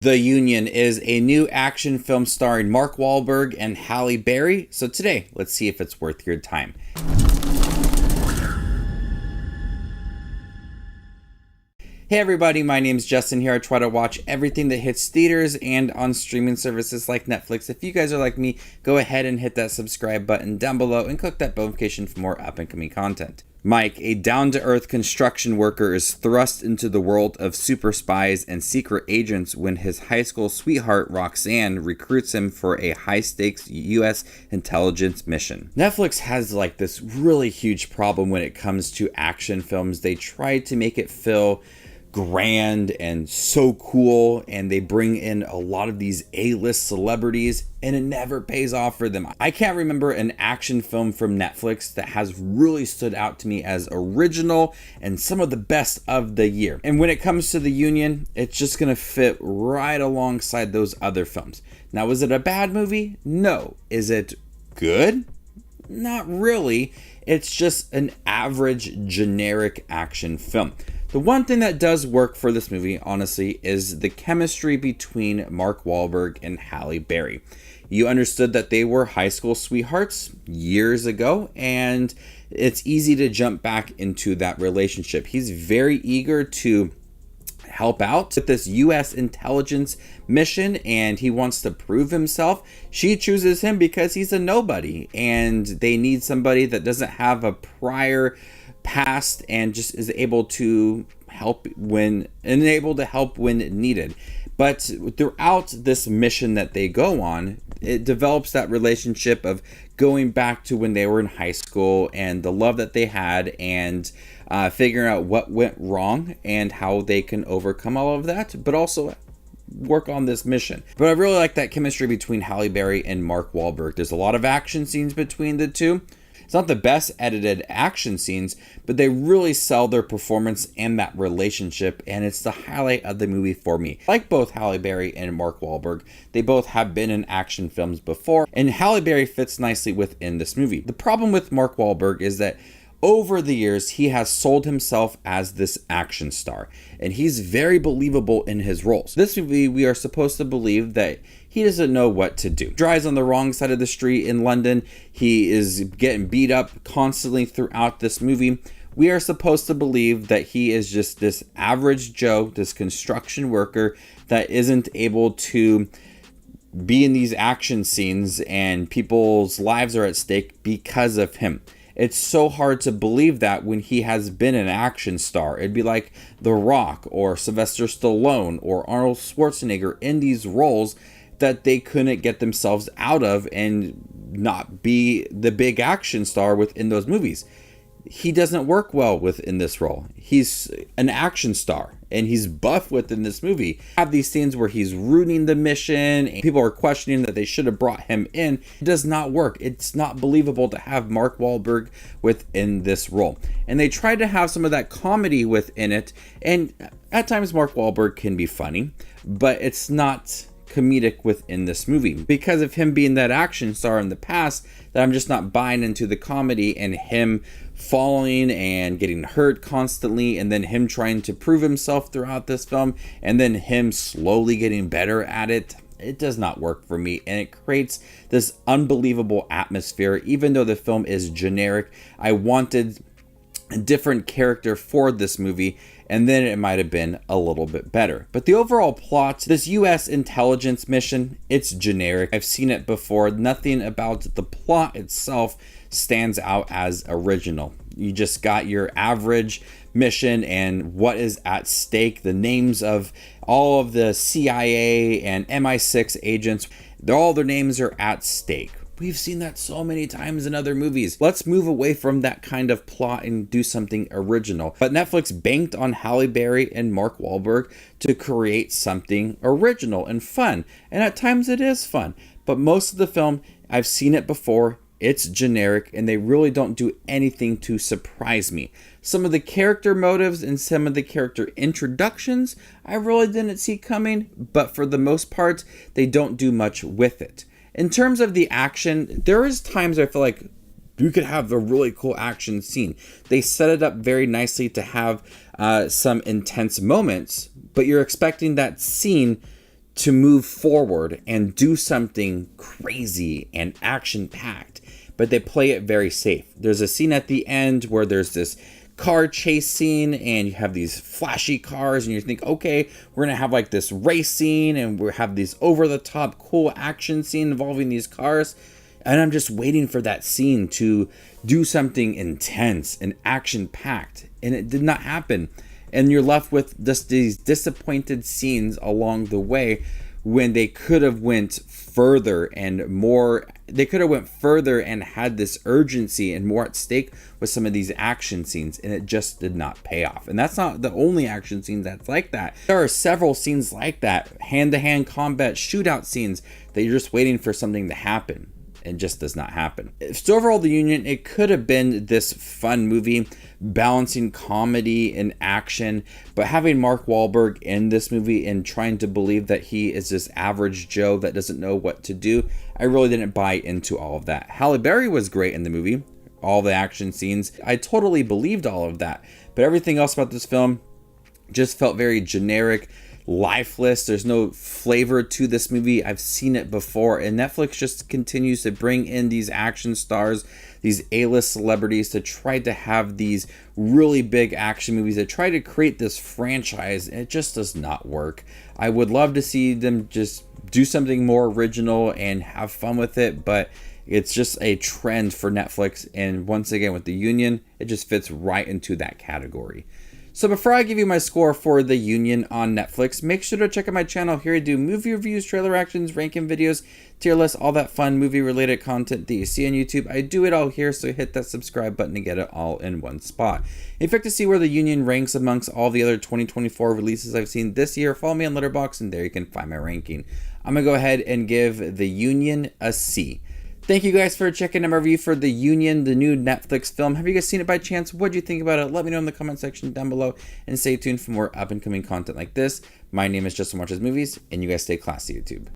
The Union is a new action film starring Mark Wahlberg and Halle Berry. So today, let's see if it's worth your time. Hey everybody, my name's Justin here. I try to watch everything that hits theaters and on streaming services like Netflix. If you guys are like me, go ahead and hit that subscribe button down below and click that notification for more up-and-coming content. Mike, a down-to-earth construction worker, is thrust into the world of super spies and secret agents when his high school sweetheart, Roxanne, recruits him for a high-stakes U.S. intelligence mission. Netflix has like this really huge problem when it comes to action films. They try to make it feel grand and so cool, and they bring in a lot of these A-list celebrities, and it never pays off for them. I can't remember an action film from Netflix that has really stood out to me as original and some of the best of the year. And when it comes to The Union, it's just gonna fit right alongside those other films. Now, is it a bad movie? No. Is it good? Not really. It's just an average, generic action film. The one thing that does work for this movie, honestly, is the chemistry between Mark Wahlberg and Halle Berry. You understood that they were high school sweethearts years ago, and it's easy to jump back into that relationship. He's very eager to help out with this U.S. intelligence mission, and he wants to prove himself. She chooses him because he's a nobody, and they need somebody that doesn't have a prior past and just is able to help when needed. But throughout this mission that they go on, it develops that relationship of going back to when they were in high school and the love that they had, and figuring out what went wrong and how they can overcome all of that, but also work on this mission. But I really like that chemistry between Halle Berry and Mark Wahlberg. There's a lot of action scenes between the two. It's not the best edited action scenes, but they really sell their performance and that relationship, and it's the highlight of the movie for me. Like both Halle Berry and Mark Wahlberg, they both have been in action films before, and Halle Berry fits nicely within this movie. The problem with Mark Wahlberg is that over the years, he has sold himself as this action star, and he's very believable in his roles. This movie, we are supposed to believe that he doesn't know what to do. He drives on the wrong side of the street in London. He is getting beat up constantly throughout this movie. We are supposed to believe that he is just this average Joe, this construction worker that isn't able to be in these action scenes, and people's lives are at stake because of him. It's so hard to believe that when he has been an action star. It'd be like The Rock or Sylvester Stallone or Arnold Schwarzenegger in these roles that they couldn't get themselves out of and not be the big action star within those movies. He doesn't work well within this role. He's an action star and he's buff within this movie. Have these scenes where he's ruining the mission and people are questioning that they should have brought him in. It does not work. It's not believable to have Mark Wahlberg within this role. And they tried to have some of that comedy within it, and at times Mark Wahlberg can be funny, but it's not comedic within this movie because of him being that action star in the past, that I'm just not buying into the comedy and him falling and getting hurt constantly, and then him trying to prove himself throughout this film, and then him slowly getting better at it. It does not work for me, and it creates this unbelievable atmosphere. Even though the film is generic, I wanted a different character for this movie, and then it might have been a little bit better. But the overall plot, this U.S. intelligence mission, it's generic. I've seen it before. Nothing about the plot itself stands out as original. You just got your average mission and what is at stake. The names of all of the CIA and MI6 agents, all their names are at stake. We've seen that so many times in other movies. Let's move away from that kind of plot and do something original. But Netflix banked on Halle Berry and Mark Wahlberg to create something original and fun. And at times it is fun. But most of the film, I've seen it before. It's generic, and they really don't do anything to surprise me. Some of the character motives and some of the character introductions, I really didn't see coming. But for the most part, they don't do much with it. In terms of the action, there is times I feel like you could have a really cool action scene. They set it up very nicely to have some intense moments, but you're expecting that scene to move forward and do something crazy and action-packed, but they play it very safe. There's a scene at the end where there's this car chase scene and you have these flashy cars and you think, okay, we're gonna have like this race scene and we have these over-the-top cool action scene involving these cars, and I'm just waiting for that scene to do something intense and action-packed, and it did not happen. And you're left with just these disappointed scenes along the way when they could have went further and more. They could have went further and had this urgency and more at stake with some of these action scenes, and it just did not pay off. And that's not the only action scenes that's like that. There are several scenes like that, hand-to-hand combat shootout scenes that you're just waiting for something to happen. It just does not happen. So overall, The Union, it could have been this fun movie balancing comedy and action, but having Mark Wahlberg in this movie and trying to believe that he is this average Joe that doesn't know what to do, I really didn't buy into all of that. Halle Berry was great in the movie, all the action scenes. I totally believed all of that, but everything else about this film just felt very generic, lifeless. There's no flavor to this movie. I've seen it before, and Netflix just continues to bring in these action stars, these A-list celebrities, to try to have these really big action movies that try to create this franchise. It just does not work. I would love to see them just do something more original and have fun with it, but it's just a trend for Netflix, and once again with The Union, it just fits right into that category. So before I give you my score for The Union on Netflix, make sure to check out my channel. Here I do movie reviews, trailer reactions, ranking videos, tier lists, all that fun movie related content that you see on YouTube. I do it all here, so hit that subscribe button to get it all in one spot. If you'd like to see where The Union ranks amongst all the other 2024 releases I've seen this year, follow me on Letterboxd and there you can find my ranking. I'm going to go ahead and give The Union a C. Thank you guys for checking out my review for The Union, the new Netflix film. Have you guys seen it by chance? What do you think about it? Let me know in the comment section down below, and stay tuned for more up and coming content like this. My name is Justin Watches Movies, and you guys stay classy, YouTube.